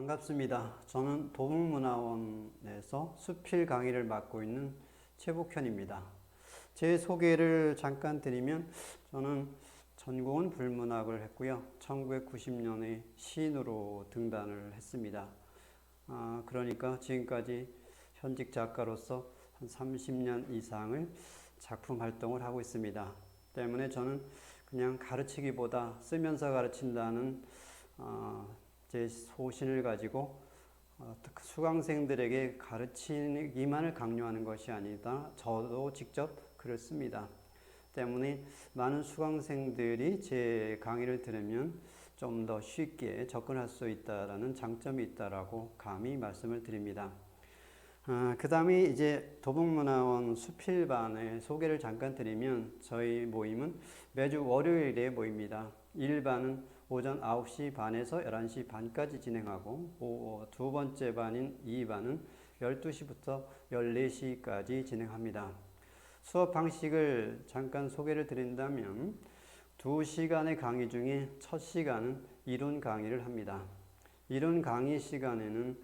반갑습니다. 저는 도북문화원에서 수필 강의를 맡고 있는 최복현입니다. 제 소개를 잠깐 드리면 저는 전공은 불문학을 했고요. 1990년에 시인으로 등단을 했습니다. 그러니까 지금까지 현직 작가로서 한 30년 이상을 작품 활동을 하고 있습니다. 때문에 저는 그냥 가르치기보다 쓰면서 가르친다는 제 소신을 가지고 수강생들에게 가르치기만을 강요하는 것이 아니다. 저도 직접 글을 씁니다. 때문에 많은 수강생들이 제 강의를 들으면 좀 더 쉽게 접근할 수 있다라는 장점이 있다라고 감히 말씀을 드립니다. 그 다음에 이제 도북문화원 수필반의 소개를 잠깐 드리면 저희 모임은 매주 월요일에 모입니다. 1반은 오전 9시 반에서 11시 반까지 진행하고 두 번째 반인 2반은 12시부터 14시까지 진행합니다. 수업 방식을 잠깐 소개를 드린다면 2시간의 강의 중에 첫 시간은 이론 강의를 합니다. 이론 강의 시간에는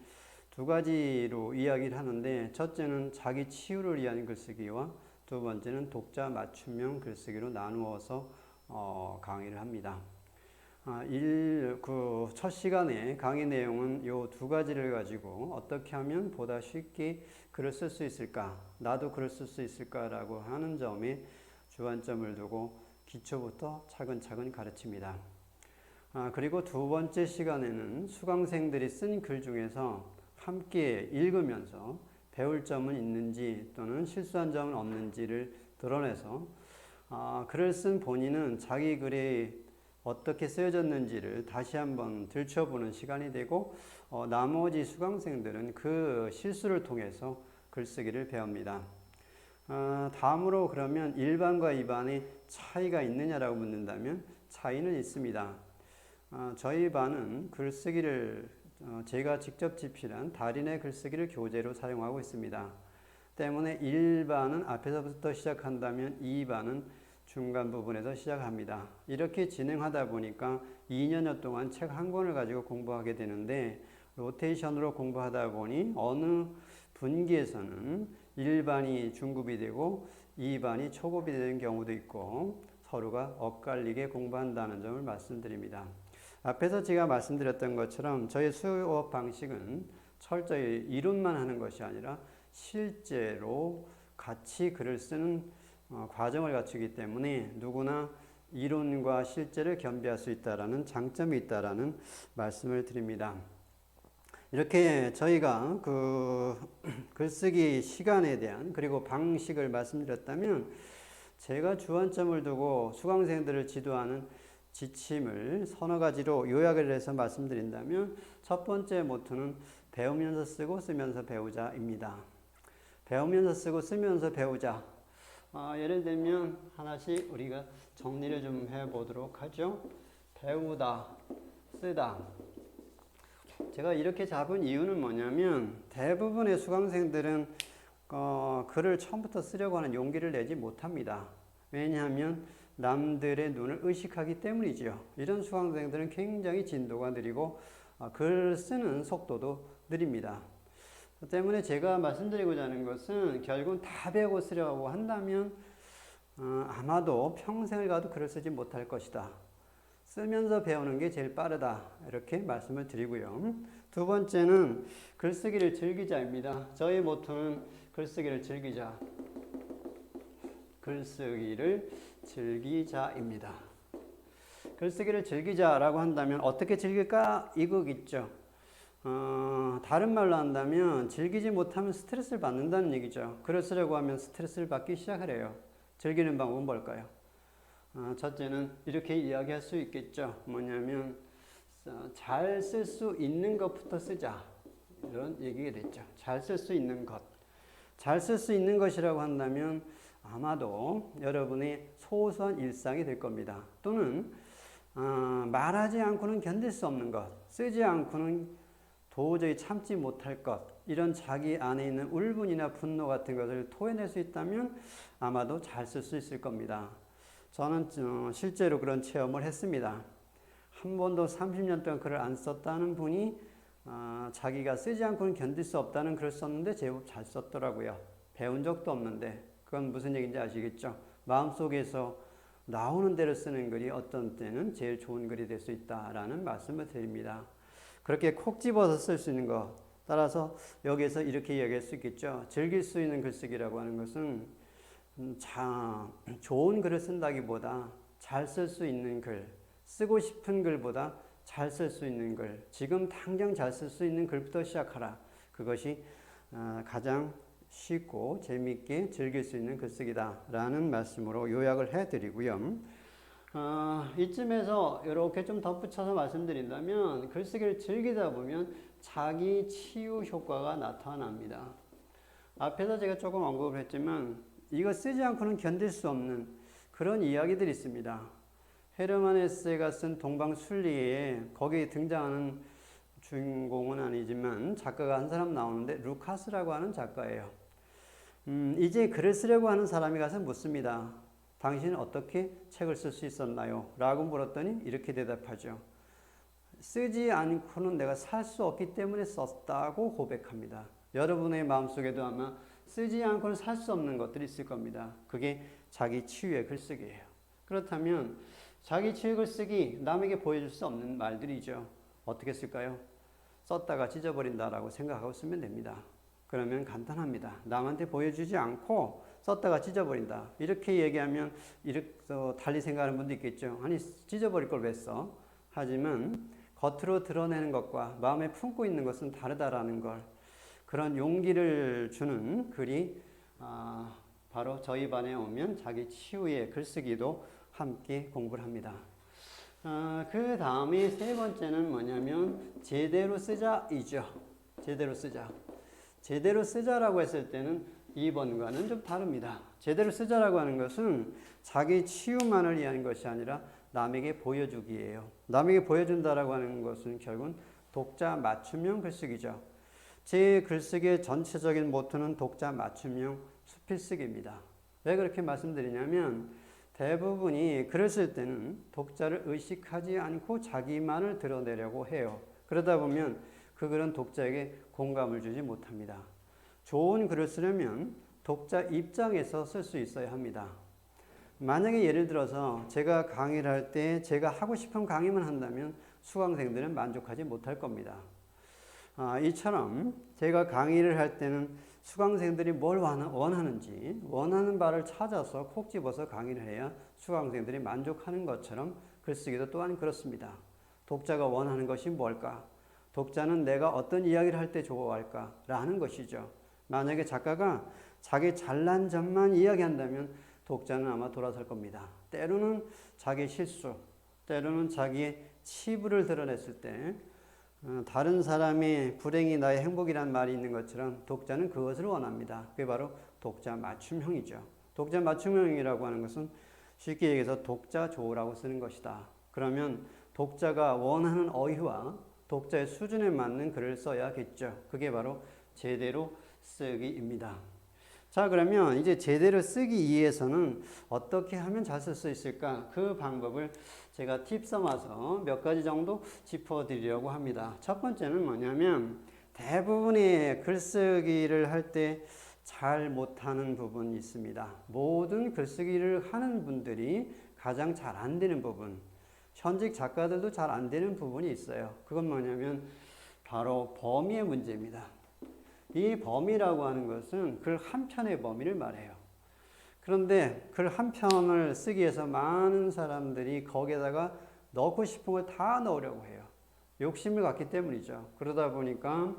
두 가지로 이야기를 하는데 첫째는 자기 치유를 위한 글쓰기와 두 번째는 독자 맞춤형 글쓰기로 나누어서 강의를 합니다. 첫 시간에 강의 내용은 이 두 가지를 가지고 어떻게 하면 보다 쉽게 글을 쓸 수 있을까, 나도 글을 쓸 수 있을까라고 하는 점에 주안점을 두고 기초부터 차근차근 가르칩니다. 그리고 두 번째 시간에는 수강생들이 쓴 글 중에서 함께 읽으면서 배울 점은 있는지 또는 실수한 점은 없는지를 드러내서 글을 쓴 본인은 자기 글이 어떻게 쓰여졌는지를 다시 한번 들춰보는 시간이 되고 나머지 수강생들은 그 실수를 통해서 글쓰기를 배웁니다. 다음으로 그러면 1반과 2반의 차이가 있느냐라고 묻는다면 차이는 있습니다. 저희 반은 글쓰기를 제가 직접 집필한 달인의 글쓰기를 교재로 사용하고 있습니다. 때문에 1반은 앞에서부터 시작한다면 2반은 중간 부분에서 시작합니다. 이렇게 진행하다 보니까 2년여 동안 책 한 권을 가지고 공부하게 되는데 로테이션으로 공부하다 보니 어느 분기에서는 1반이 중급이 되고 2반이 초급이 되는 경우도 있고 서로가 엇갈리게 공부한다는 점을 말씀드립니다. 앞에서 제가 말씀드렸던 것처럼 저희 수업 방식은 철저히 이론만 하는 것이 아니라 실제로 같이 글을 쓰는 과정을 갖추기 때문에 누구나 이론과 실제를 겸비할 수 있다라는 장점이 있다라는 말씀을 드립니다. 이렇게 저희가 그 글쓰기 시간에 대한 그리고 방식을 말씀드렸다면 제가 주안점을 두고 수강생들을 지도하는 지침을 서너 가지로 요약을 해서 말씀드린다면 첫 번째 모토는 배우면서 쓰고 쓰면서 배우자입니다. 배우면서 쓰고 쓰면서 배우자. 예를 들면 하나씩 우리가 정리를 좀 해보도록 하죠. 배우다, 쓰다. 제가 이렇게 잡은 이유는 뭐냐면 대부분의 수강생들은 글을 처음부터 쓰려고 하는 용기를 내지 못합니다. 왜냐하면 남들의 눈을 의식하기 때문이지요. 이런 수강생들은 굉장히 진도가 느리고 글 쓰는 속도도 느립니다. 때문에 제가 말씀드리고자 하는 것은 결국은 다 배우고 쓰려고 한다면 아마도 평생을 가도 글을 쓰지 못할 것이다. 쓰면서 배우는 게 제일 빠르다. 이렇게 말씀을 드리고요. 두 번째는 글쓰기를 즐기자입니다. 저의 모토는 글쓰기를 즐기자. 글쓰기를 즐기자입니다. 글쓰기를 즐기자라고 한다면 어떻게 즐길까? 이거겠죠. 다른 말로 한다면 즐기지 못하면 스트레스를 받는다는 얘기죠. 글을 쓰려고 하면 스트레스를 받기 시작을 해요. 즐기는 방법은 뭘까요? 첫째는 이렇게 이야기할 수 있겠죠. 뭐냐면 잘 쓸 수 있는 것부터 쓰자. 이런 얘기가 됐죠. 잘 쓸 수 있는 것. 잘 쓸 수 있는 것이라고 한다면 아마도 여러분의 소소한 일상이 될 겁니다. 또는 말하지 않고는 견딜 수 없는 것. 쓰지 않고는 도저히 참지 못할 것, 이런 자기 안에 있는 울분이나 분노 같은 것을 토해낼 수 있다면 아마도 잘 쓸 수 있을 겁니다. 저는 실제로 그런 체험을 했습니다. 한 번도 30년 동안 글을 안 썼다는 분이 자기가 쓰지 않고는 견딜 수 없다는 글을 썼는데 제법 잘 썼더라고요. 배운 적도 없는데 그건 무슨 얘기인지 아시겠죠? 마음속에서 나오는 대로 쓰는 글이 어떤 때는 제일 좋은 글이 될 수 있다라는 말씀을 드립니다. 그렇게 콕 집어서 쓸 수 있는 것. 따라서 여기에서 이렇게 이야기할 수 있겠죠. 즐길 수 있는 글쓰기라고 하는 것은 좋은 글을 쓴다기보다 잘 쓸 수 있는 글, 쓰고 싶은 글보다 잘 쓸 수 있는 글, 지금 당장 잘 쓸 수 있는 글부터 시작하라. 그것이 가장 쉽고 재미있게 즐길 수 있는 글쓰기다라는 말씀으로 요약을 해드리고요. 이쯤에서 이렇게 좀 덧붙여서 말씀드린다면 글쓰기를 즐기다 보면 자기 치유 효과가 나타납니다. 앞에서 제가 조금 언급을 했지만 이거 쓰지 않고는 견딜 수 없는 그런 이야기들이 있습니다. 헤르만 헤세가 쓴 동방순리에 거기에 등장하는 주인공은 아니지만 작가가 한 사람 나오는데 루카스라고 하는 작가예요. 이제 글을 쓰려고 하는 사람이 가서 묻습니다. 당신은 어떻게 책을 쓸 수 있었나요? 라고 물었더니 이렇게 대답하죠. 쓰지 않고는 내가 살 수 없기 때문에 썼다고 고백합니다. 여러분의 마음속에도 아마 쓰지 않고는 살 수 없는 것들이 있을 겁니다. 그게 자기 치유의 글쓰기예요. 그렇다면 자기 치유의 글쓰기, 남에게 보여줄 수 없는 말들이죠. 어떻게 쓸까요? 썼다가 찢어버린다라고 생각하고 쓰면 됩니다. 그러면 간단합니다. 남한테 보여주지 않고 썼다가 찢어버린다. 이렇게 얘기하면 이렇게 달리 생각하는 분도 있겠죠. 아니 찢어버릴 걸 왜 써? 하지만 겉으로 드러내는 것과 마음에 품고 있는 것은 다르다라는 걸, 그런 용기를 주는 글이 바로 저희 반에 오면 자기 치유의 글쓰기도 함께 공부를 합니다. 그 다음에 세 번째는 뭐냐면 제대로 쓰자이죠. 제대로 쓰자. 제대로 쓰자라고 했을 때는 2번과는 좀 다릅니다. 제대로 쓰자라고 하는 것은 자기 치유만을 위한 것이 아니라 남에게 보여주기예요. 남에게 보여준다라고 하는 것은 결국은 독자 맞춤형 글쓰기죠. 제 글쓰기의 전체적인 모토는 독자 맞춤형 수필쓰기입니다. 왜 그렇게 말씀드리냐면 대부분이 글을 쓸 때는 독자를 의식하지 않고 자기만을 드러내려고 해요. 그러다 보면 그 글은 독자에게 공감을 주지 못합니다. 좋은 글을 쓰려면 독자 입장에서 쓸 수 있어야 합니다. 만약에 예를 들어서 제가 강의를 할 때 제가 하고 싶은 강의만 한다면 수강생들은 만족하지 못할 겁니다. 이처럼 제가 강의를 할 때는 수강생들이 뭘 원하는지 원하는 바를 찾아서 콕 집어서 강의를 해야 수강생들이 만족하는 것처럼 글쓰기도 또한 그렇습니다. 독자가 원하는 것이 뭘까? 독자는 내가 어떤 이야기를 할 때 좋아할까? 라는 것이죠. 만약에 작가가 자기 잘난 점만 이야기한다면 독자는 아마 돌아설 겁니다. 때로는 자기 실수, 때로는 자기의 치부를 드러냈을 때 다른 사람의 불행이 나의 행복이란 말이 있는 것처럼 독자는 그것을 원합니다. 그게 바로 독자 맞춤형이죠. 독자 맞춤형이라고 하는 것은 쉽게 얘기해서 독자 조라고 쓰는 것이다. 그러면 독자가 원하는 어휘와 독자의 수준에 맞는 글을 써야겠죠. 그게 바로 제대로 쓰기입니다. 자, 그러면 이제 제대로 쓰기 위해서는 어떻게 하면 잘 쓸 수 있을까? 그 방법을 제가 팁 삼아서 몇 가지 정도 짚어드리려고 합니다. 첫 번째는 뭐냐면 대부분의 글쓰기를 할 때 잘 못하는 부분이 있습니다. 모든 글쓰기를 하는 분들이 가장 잘 안 되는 부분, 현직 작가들도 잘 안 되는 부분이 있어요. 그건 뭐냐면 바로 범위의 문제입니다. 이 범위라고 하는 것은 글 한 편의 범위를 말해요. 그런데 글 한 편을 쓰기 위해서 많은 사람들이 거기에다가 넣고 싶은 걸 다 넣으려고 해요. 욕심을 갖기 때문이죠. 그러다 보니까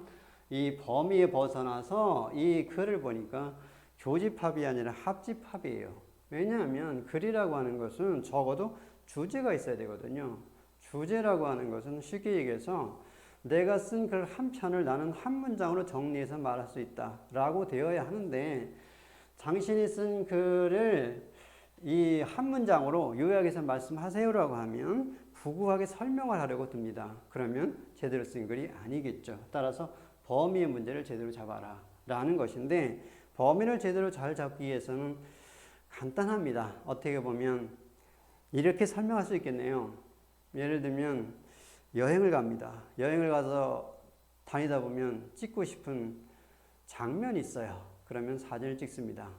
이 범위에 벗어나서 이 글을 보니까 교집합이 아니라 합집합이에요. 왜냐하면 글이라고 하는 것은 적어도 주제가 있어야 되거든요. 주제라고 하는 것은 쉽게 얘기해서 내가 쓴 글 한 편을 나는 한 문장으로 정리해서 말할 수 있다 라고 되어야 하는데, 당신이 쓴 글을 이 한 문장으로 요약해서 말씀하세요라고 하면 구구하게 설명을 하려고 듭니다. 그러면 제대로 쓴 글이 아니겠죠. 따라서 범위의 문제를 제대로 잡아라 라는 것인데, 범위를 제대로 잘 잡기 위해서는 간단합니다. 어떻게 보면 이렇게 설명할 수 있겠네요. 예를 들면 여행을 갑니다. 여행을 가서 다니다 보면 찍고 싶은 장면이 있어요. 그러면 사진을 찍습니다.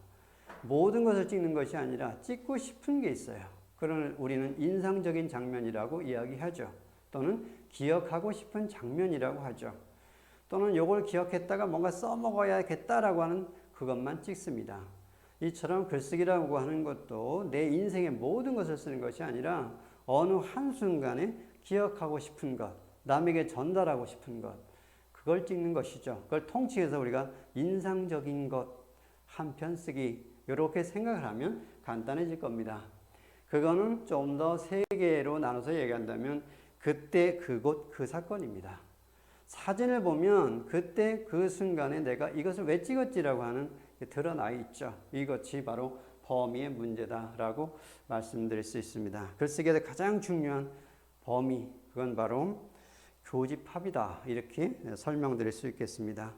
모든 것을 찍는 것이 아니라 찍고 싶은 게 있어요. 그러면 우리는 인상적인 장면이라고 이야기하죠. 또는 기억하고 싶은 장면이라고 하죠. 또는 이걸 기억했다가 뭔가 써먹어야겠다라고 하는 그것만 찍습니다. 이처럼 글쓰기라고 하는 것도 내 인생의 모든 것을 쓰는 것이 아니라 어느 한순간에 기억하고 싶은 것, 남에게 전달하고 싶은 것, 그걸 찍는 것이죠. 그걸 통칭해서 우리가 인상적인 것, 한 편 쓰기, 이렇게 생각을 하면 간단해질 겁니다. 그거는 좀 더 세 개로 나눠서 얘기한다면 그때 그곳 그 사건입니다. 사진을 보면 그때 그 순간에 내가 이것을 왜 찍었지라고 하는 게 드러나 있죠. 이것이 바로 범위의 문제다라고 말씀드릴 수 있습니다. 글쓰기에서 가장 중요한 범위, 그건 바로 교집합이다. 이렇게 설명드릴 수 있겠습니다.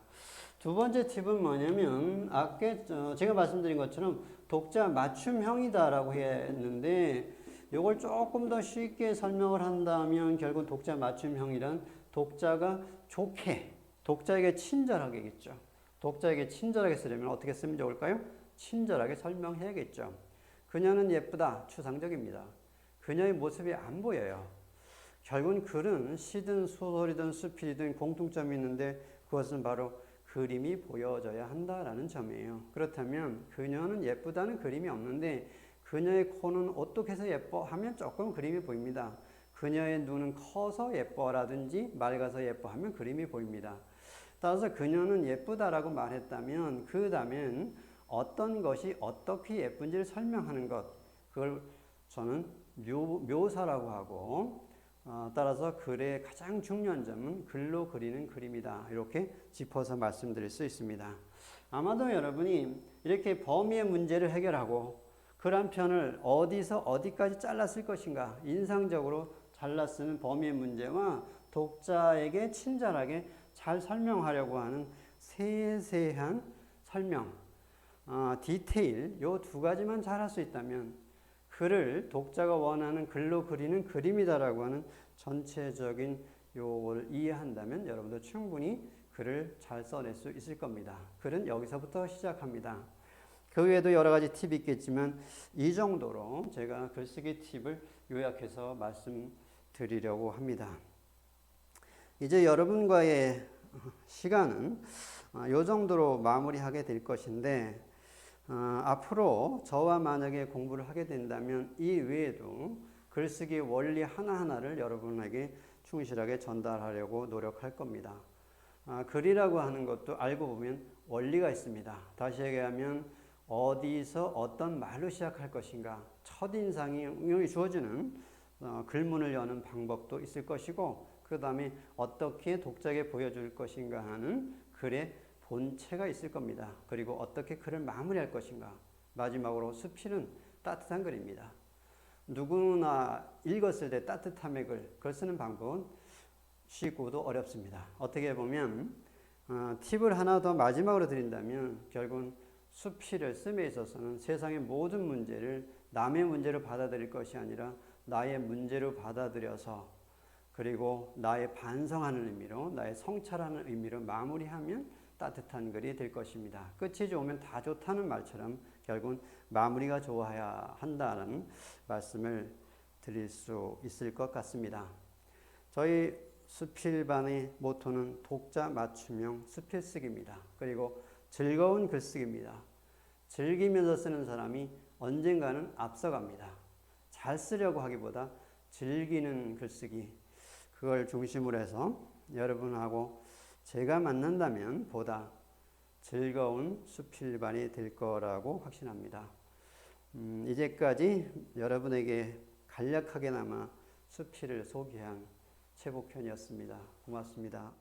두 번째 팁은 뭐냐면 아까 제가 말씀드린 것처럼 독자 맞춤형이다라고 했는데 이걸 조금 더 쉽게 설명을 한다면 결국 독자 맞춤형이란 독자가 좋게, 독자에게 친절하게겠죠. 독자에게 친절하게 쓰려면 어떻게 쓰면 좋을까요? 친절하게 설명해야겠죠. 그녀는 예쁘다, 추상적입니다. 그녀의 모습이 안 보여요. 결국은 글은 시든 소설이든 수필이든 공통점이 있는데 그것은 바로 그림이 보여져야 한다라는 점이에요. 그렇다면 그녀는 예쁘다는 그림이 없는데 그녀의 코는 어떻게 해서 예뻐 하면 조금 그림이 보입니다. 그녀의 눈은 커서 예뻐라든지 맑아서 예뻐 하면 그림이 보입니다. 따라서 그녀는 예쁘다라고 말했다면 그 다음엔 어떤 것이 어떻게 예쁜지를 설명하는 것, 그걸 저는 묘사라고 하고 따라서 글의 가장 중요한 점은 글로 그리는 그림이다. 이렇게 짚어서 말씀드릴 수 있습니다. 아마도 여러분이 이렇게 범위의 문제를 해결하고 글 한 편을 어디서 어디까지 잘랐을 것인가 인상적으로 잘라 쓰는 범위의 문제와 독자에게 친절하게 잘 설명하려고 하는 세세한 설명, 디테일 요 두 가지만 잘할 수 있다면 글을 독자가 원하는 글로 그리는 그림이다라고 하는 전체적인 요걸 이해한다면 여러분도 충분히 글을 잘 써낼 수 있을 겁니다. 글은 여기서부터 시작합니다. 그 외에도 여러 가지 팁이 있겠지만 이 정도로 제가 글쓰기 팁을 요약해서 말씀드리려고 합니다. 이제 여러분과의 시간은 이 정도로 마무리하게 될 것인데 앞으로 저와 만약에 공부를 하게 된다면 이 외에도 글쓰기 원리 하나하나를 여러분에게 충실하게 전달하려고 노력할 겁니다. 글이라고 하는 것도 알고 보면 원리가 있습니다. 다시 얘기하면 어디서 어떤 말로 시작할 것인가 첫인상이 주어지는 글문을 여는 방법도 있을 것이고 그 다음에 어떻게 독자에게 보여줄 것인가 하는 글의 본체가 있을 겁니다. 그리고 어떻게 글을 마무리할 것인가. 마지막으로 수필은 따뜻한 글입니다. 누구나 읽었을 때 따뜻함의 글 쓰는 방법은 쉽고도 어렵습니다. 어떻게 보면 팁을 하나 더 마지막으로 드린다면 결국은 수필을 씀에 있어서는 세상의 모든 문제를 남의 문제로 받아들일 것이 아니라 나의 문제로 받아들여서 그리고 나의 반성하는 의미로 나의 성찰하는 의미로 마무리하면 따뜻한 글이 될 것입니다. 끝이 좋으면 다 좋다는 말처럼 결국은 마무리가 좋아야 한다는 말씀을 드릴 수 있을 것 같습니다. 저희 수필반의 모토는 독자 맞춤형 수필 쓰기입니다. 그리고 즐거운 글쓰기입니다. 즐기면서 쓰는 사람이 언젠가는 앞서갑니다. 잘 쓰려고 하기보다 즐기는 글쓰기, 그걸 중심으로 해서 여러분하고 제가 만난다면 보다 즐거운 수필반이 될 거라고 확신합니다. 이제까지 여러분에게 간략하게나마 수필을 소개한 최복현이었습니다. 고맙습니다.